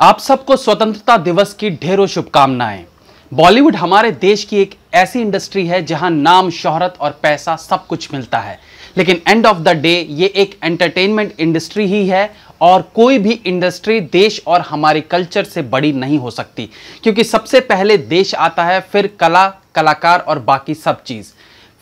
आप सबको स्वतंत्रता दिवस की ढेरों शुभकामनाएं। बॉलीवुड हमारे देश की एक ऐसी इंडस्ट्री है जहां नाम, शोहरत और पैसा सब कुछ मिलता है, लेकिन एंड ऑफ द डे ये एक एंटरटेनमेंट इंडस्ट्री ही है और कोई भी इंडस्ट्री देश और हमारे कल्चर से बड़ी नहीं हो सकती, क्योंकि सबसे पहले देश आता है, फिर कला, कलाकार और बाकी सब चीज।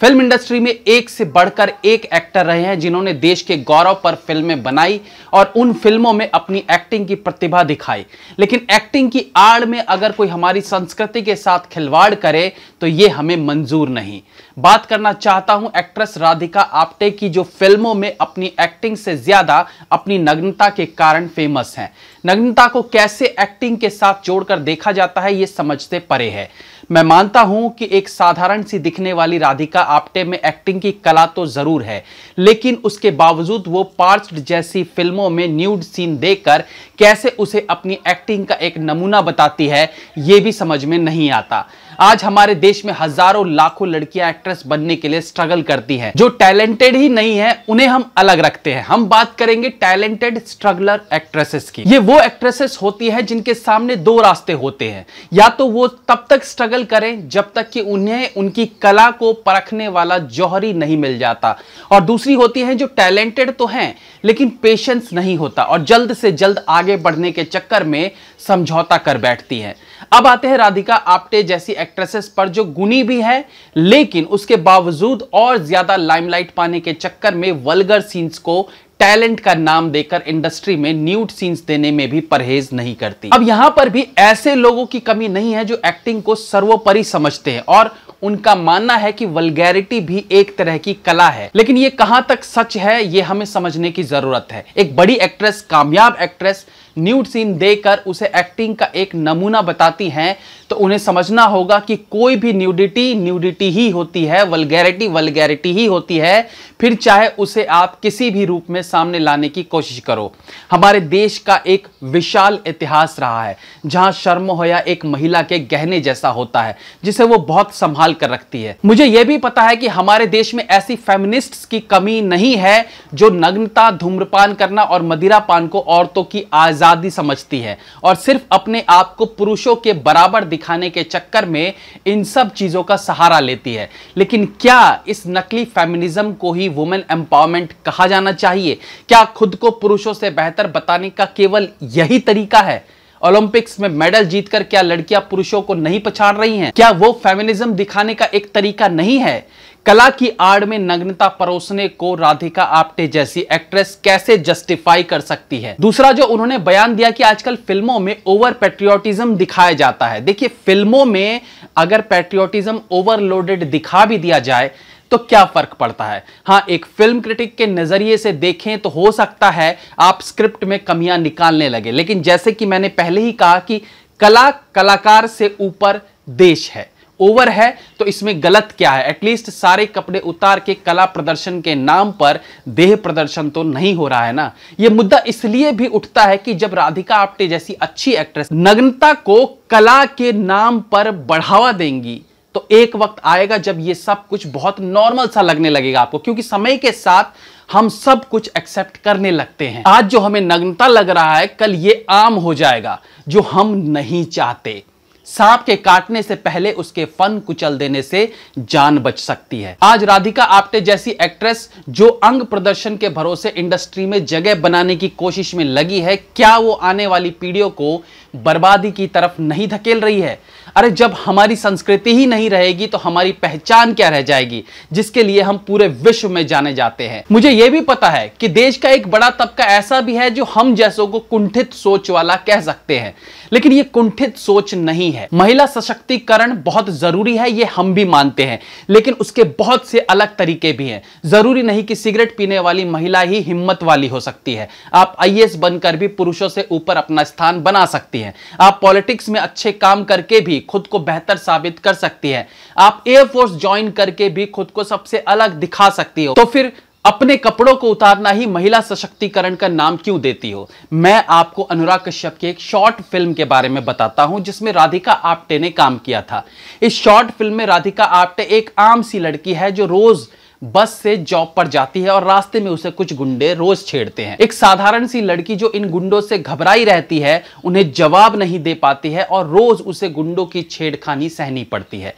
फिल्म इंडस्ट्री में एक से बढ़कर एक एक्टर रहे हैं जिन्होंने देश के गौरव पर फिल्में बनाई और उन फिल्मों में अपनी एक्टिंग की प्रतिभा दिखाई। लेकिन एक्टिंग की आड़ में अगर कोई हमारी संस्कृति के साथ खिलवाड़ करे तो ये हमें मंजूर नहीं। बात करना चाहता हूं एक्ट्रेस राधिका आप्टे की, जो फिल्मों में अपनी एक्टिंग से ज्यादा अपनी नग्नता के कारण फेमस हैं। नग्नता को कैसे एक्टिंग के साथ जोड़कर देखा जाता है ये समझते परे है। मैं मानता हूं कि एक साधारण सी दिखने वाली राधिका आप्टे में एक्टिंग की कला तो जरूर है, लेकिन उसके बावजूद वो पार्च्ड जैसी फिल्मों में न्यूड सीन देखकर कैसे उसे अपनी एक्टिंग का एक नमूना बताती है ये भी समझ में नहीं आता। आज हमारे देश में हजारों लाखों लड़कियां एक्ट्रेस बनने के लिए स्ट्रगल करती हैं। जो टैलेंटेड ही नहीं है उन्हें हम अलग रखते हैं। हम बात करेंगे टैलेंटेड स्ट्रगलर एक्ट्रेसेस की। ये वो एक्ट्रेसेस होती है जिनके सामने दो रास्ते होते हैं, या तो वो तब तक स्ट्रगल करें जब तक कि उन्हें उनकी कला को परखने वाला जौहरी नहीं मिल जाता, और दूसरी होती है जो टैलेंटेड तो हैं लेकिन पेशेंस नहीं होता और जल्द से जल्द आगे बढ़ने के चक्कर में समझौता कर बैठती हैं। अब आते हैं राधिका आप्टे जैसी एक्ट्रेसेस पर, जो गुणी भी है लेकिन उसके बावजूद और ज्यादा लाइमलाइट पाने के चक्कर में वल्गर सीन्स को टैलेंट का नाम देकर इंडस्ट्री में न्यूड सीन्स देने में भी परहेज नहीं करती। अब यहां पर भी ऐसे लोगों की कमी नहीं है जो एक्टिंग को सर्वोपरि समझते हैं और उनका मानना है कि वल्गैरिटी भी एक तरह की कला है, लेकिन ये कहां तक सच है ये हमें समझने की जरूरत है। एक बड़ी एक्ट्रेस, कामयाब एक्ट्रेस न्यूड सीन देकर उसे एक्टिंग का एक नमूना बताती हैं तो उन्हें समझना होगा कि कोई भी न्यूडिटी न्यूडिटी ही होती है, वल्गैरिटी वल्गैरिटी ही होती है, फिर चाहे उसे आप किसी भी रूप में सामने लाने की कोशिश करो। हमारे देश का एक विशाल इतिहास रहा है जहां शर्म होया एक महिला के गहने जैसा होता है जिसे वो बहुत संभाल कर रखती है। मुझे यह भी पता है कि हमारे देश में ऐसी फेमिनिस्ट्स की कमी नहीं है जो नग्नता, धूम्रपान करना और मदिरापान को औरतों की आजादी समझती है और सिर्फ अपने आप को पुरुषों के बराबर दिखाने के चक्कर में इन सब चीजों का सहारा लेती है। लेकिन क्या इस नकली फेमिनिज्म को ही वुमेन एम्पावरमेंट कहा जाना चाहिए? क्या खुद को पुरुषों से बेहतर बताने का केवल यही तरीका है? ओलंपिक्स में मेडल जीतकर क्या लड़कियां पुरुषों को नहीं पछाड़ रही हैं? क्या वो फेमिनिज्म दिखाने का एक तरीका नहीं है? कला की आड़ में नग्नता परोसने को राधिका आप्टे जैसी एक्ट्रेस कैसे जस्टिफाई कर सकती है? दूसरा, जो उन्होंने बयान दिया कि आजकल फिल्मों में ओवर पैट्रियोटिज्म दिखाया जाता है। देखिए, फिल्मों में अगर पैट्रियोटिज्म ओवरलोडेड दिखा भी दिया जाए तो क्या फर्क पड़ता है? हाँ, एक फिल्म क्रिटिक के नजरिए से देखें तो हो सकता है आप स्क्रिप्ट में कमियां निकालने लगे, लेकिन जैसे कि मैंने पहले ही कहा कि कला कलाकार से ऊपर देश है। ओवर है तो इसमें गलत क्या है? एटलीस्ट सारे कपड़े उतार के कला प्रदर्शन के नाम पर देह प्रदर्शन तो नहीं हो रहा है ना। यह मुद्दा इसलिए भी उठता है कि जब राधिका आप्टे जैसी अच्छी एक्ट्रेस नग्नता को कला के नाम पर बढ़ावा देंगी तो एक वक्त आएगा जब ये सब कुछ बहुत नॉर्मल सा लगने लगेगा आपको, क्योंकि समय के साथ हम सब कुछ एक्सेप्ट करने लगते हैं। आज जो हमें नग्नता लग रहा है कल ये आम हो जाएगा, जो हम नहीं चाहते। सांप के काटने से पहले उसके फन कुचल देने से जान बच सकती है। आज राधिका आप्टे जैसी एक्ट्रेस जो अंग प्रदर्शन के भरोसे इंडस्ट्री में जगह बनाने की कोशिश में लगी है, क्या वो आने वाली पीढ़ियों को बर्बादी की तरफ नहीं धकेल रही है? अरे जब हमारी संस्कृति ही नहीं रहेगी तो हमारी पहचान क्या रह जाएगी जिसके लिए हम पूरे विश्व में जाने जाते हैं? मुझे यह भी पता है कि देश का एक बड़ा तबका ऐसा भी है जो हम जैसों को कुंठित सोच वाला कह सकते हैं, लेकिन ये कुंठित सोच नहीं है। महिला सशक्तिकरण बहुत जरूरी है, ये हम भी मानते हैं, लेकिन उसके बहुत से अलग तरीके भी हैं। जरूरी नहीं कि सिगरेट पीने वाली महिला ही हिम्मत वाली हो सकती है। आप आईएएस बनकर भी पुरुषों से ऊपर अपना स्थान बना सकती हैं। आप पॉलिटिक्स में अच्छे काम करके भी खुद को बेहतर साबित कर सकती है। आप एयरफोर्स ज्वाइन करके भी खुद को सबसे अलग दिखा सकती हो। तो फिर अपने कपड़ों को उतारना ही महिला सशक्तिकरण का नाम क्यों देती हो? मैं आपको अनुराग कश्यप की एक शॉर्ट फिल्म के बारे में बताता हूं जिसमें राधिका आप्टे ने काम किया था। इस शॉर्ट फिल्म में राधिका आप्टे एक आम सी लड़की है जो रोज बस से जॉब पर जाती है और रास्ते में उसे कुछ गुंडे रोज छेड़ते हैं। एक साधारण सी लड़की जो इन गुंडों से घबराई रहती है, उन्हें जवाब नहीं दे पाती है और रोज उसे गुंडों की छेड़खानी सहनी पड़ती है।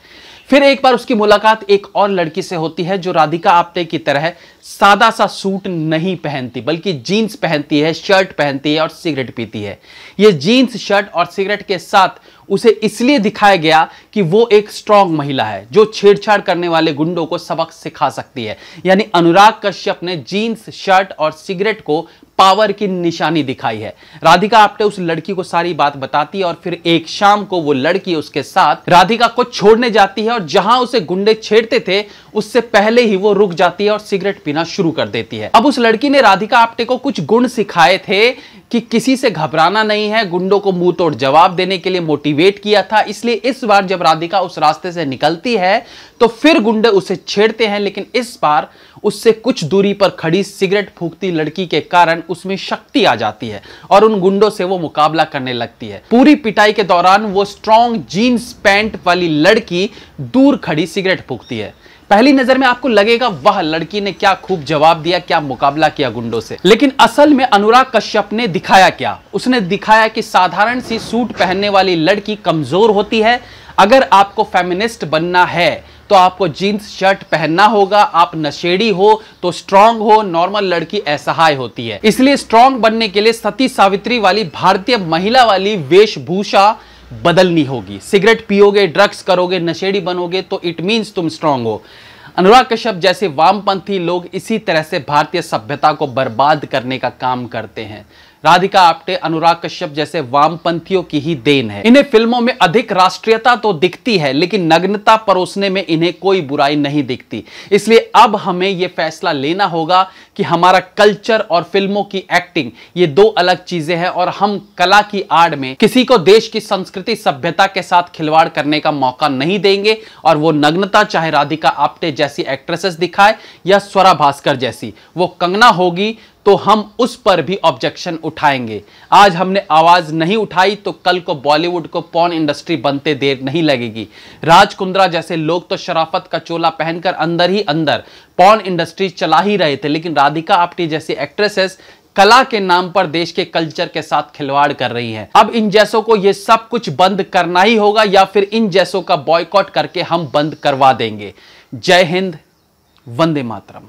फिर एक बार उसकी मुलाकात एक और लड़की से होती है जो राधिका आप्टे की तरह सादा सा सूट नहीं पहनती, बल्कि जीन्स पहनती है, शर्ट पहनती है और सिगरेट पीती है। यह जीन्स, शर्ट और सिगरेट के साथ उसे इसलिए दिखाया गया कि वो एक स्ट्रांग महिला है जो छेड़छाड़ करने वाले गुंडों को सबक सिखा सकती है। यानी अनुराग कश्यप ने जीन्स, शर्ट और सिगरेट को पावर की निशानी दिखाई है। राधिका आप्टे उस लड़की को सारी बात बताती है और फिर एक शाम को वो लड़की उसके साथ राधिका को छोड़ने जाती है और जहां उसे गुंडे छेड़ते थे उससे पहले ही वो रुक जाती है और सिगरेट पीना शुरू कर देती है। अब उस लड़की ने राधिका आप्टे को कुछ गुण सिखाए थे कि किसी से घबराना नहीं है, गुंडों को मुंह तोड़ जवाब देने के लिए मोटिवेट किया था। इसलिए इस बार जब राधिका उस रास्ते से निकलती है तो फिर गुंडे उसे छेड़ते हैं, लेकिन इस बार उससे कुछ दूरी पर खड़ी सिगरेट फूंकती लड़की के कारण उसमें शक्ति आ जाती है और उन गुंडों से वो मुकाबला करने लगती है। पूरी पिटाई के दौरान वो स्ट्रॉन्ग जीन्स पैंट वाली लड़की दूर खड़ी सिगरेट फूंकती है। पहली नजर में आपको लगेगा वाह, लड़की ने क्या खूब जवाब दिया, क्या मुकाबला किया गुंडों से। लेकिन असल में अनुराग कश्यप ने दिखाया क्या? उसने दिखाया कि साधारण सी सूट पहनने वाली लड़की कमजोर होती है। अगर आपको फेमिनिस्ट बनना है तो आपको जीन्स शर्ट पहनना होगा। आप नशेड़ी हो तो स्ट्रांग हो, नॉर्मल लड़की असहाय होती है। इसलिए स्ट्रांग बनने के लिए सती सावित्री वाली भारतीय महिला वाली वेशभूषा बदलनी होगी। सिगरेट पियोगे, ड्रग्स करोगे, नशेड़ी बनोगे तो इट मींस तुम स्ट्रांग हो। अनुराग कश्यप जैसे वामपंथी लोग इसी तरह से भारतीय सभ्यता को बर्बाद करने का काम करते हैं। राधिका आप्टे, अनुराग कश्यप जैसे वामपंथियों की ही देन है। इन्हें फिल्मों में अधिक राष्ट्रीयता तो दिखती है, लेकिन नग्नता परोसने में इन्हें कोई बुराई नहीं दिखती। इसलिए अब हमें यह फैसला लेना होगा कि हमारा कल्चर और फिल्मों की एक्टिंग ये दो अलग चीजें हैं और हम कला की आड़ में किसी को देश की संस्कृति सभ्यता के साथ खिलवाड़ करने का मौका नहीं देंगे। और वो नग्नता चाहे राधिका आप्टे जैसी एक्ट्रेसेस दिखाए या स्वरा भास्कर जैसी, वो कंगना होगी तो हम उस पर भी ऑब्जेक्शन उठाएंगे। आज हमने आवाज नहीं उठाई तो कल को बॉलीवुड को पॉर्न इंडस्ट्री बनते देर नहीं लगेगी। राज कुंद्रा जैसे लोग तो शराफत का चोला पहनकर अंदर ही अंदर पॉर्न इंडस्ट्री चला ही रहे थे, लेकिन राधिका आप्टे जैसी एक्ट्रेसेस कला के नाम पर देश के कल्चर के साथ खिलवाड़ कर रही हैं। अब इन जैसों को ये सब कुछ बंद करना ही होगा या फिर इन जैसों का बॉयकॉट करके हम बंद करवा देंगे। जय हिंद, वंदे मातरम।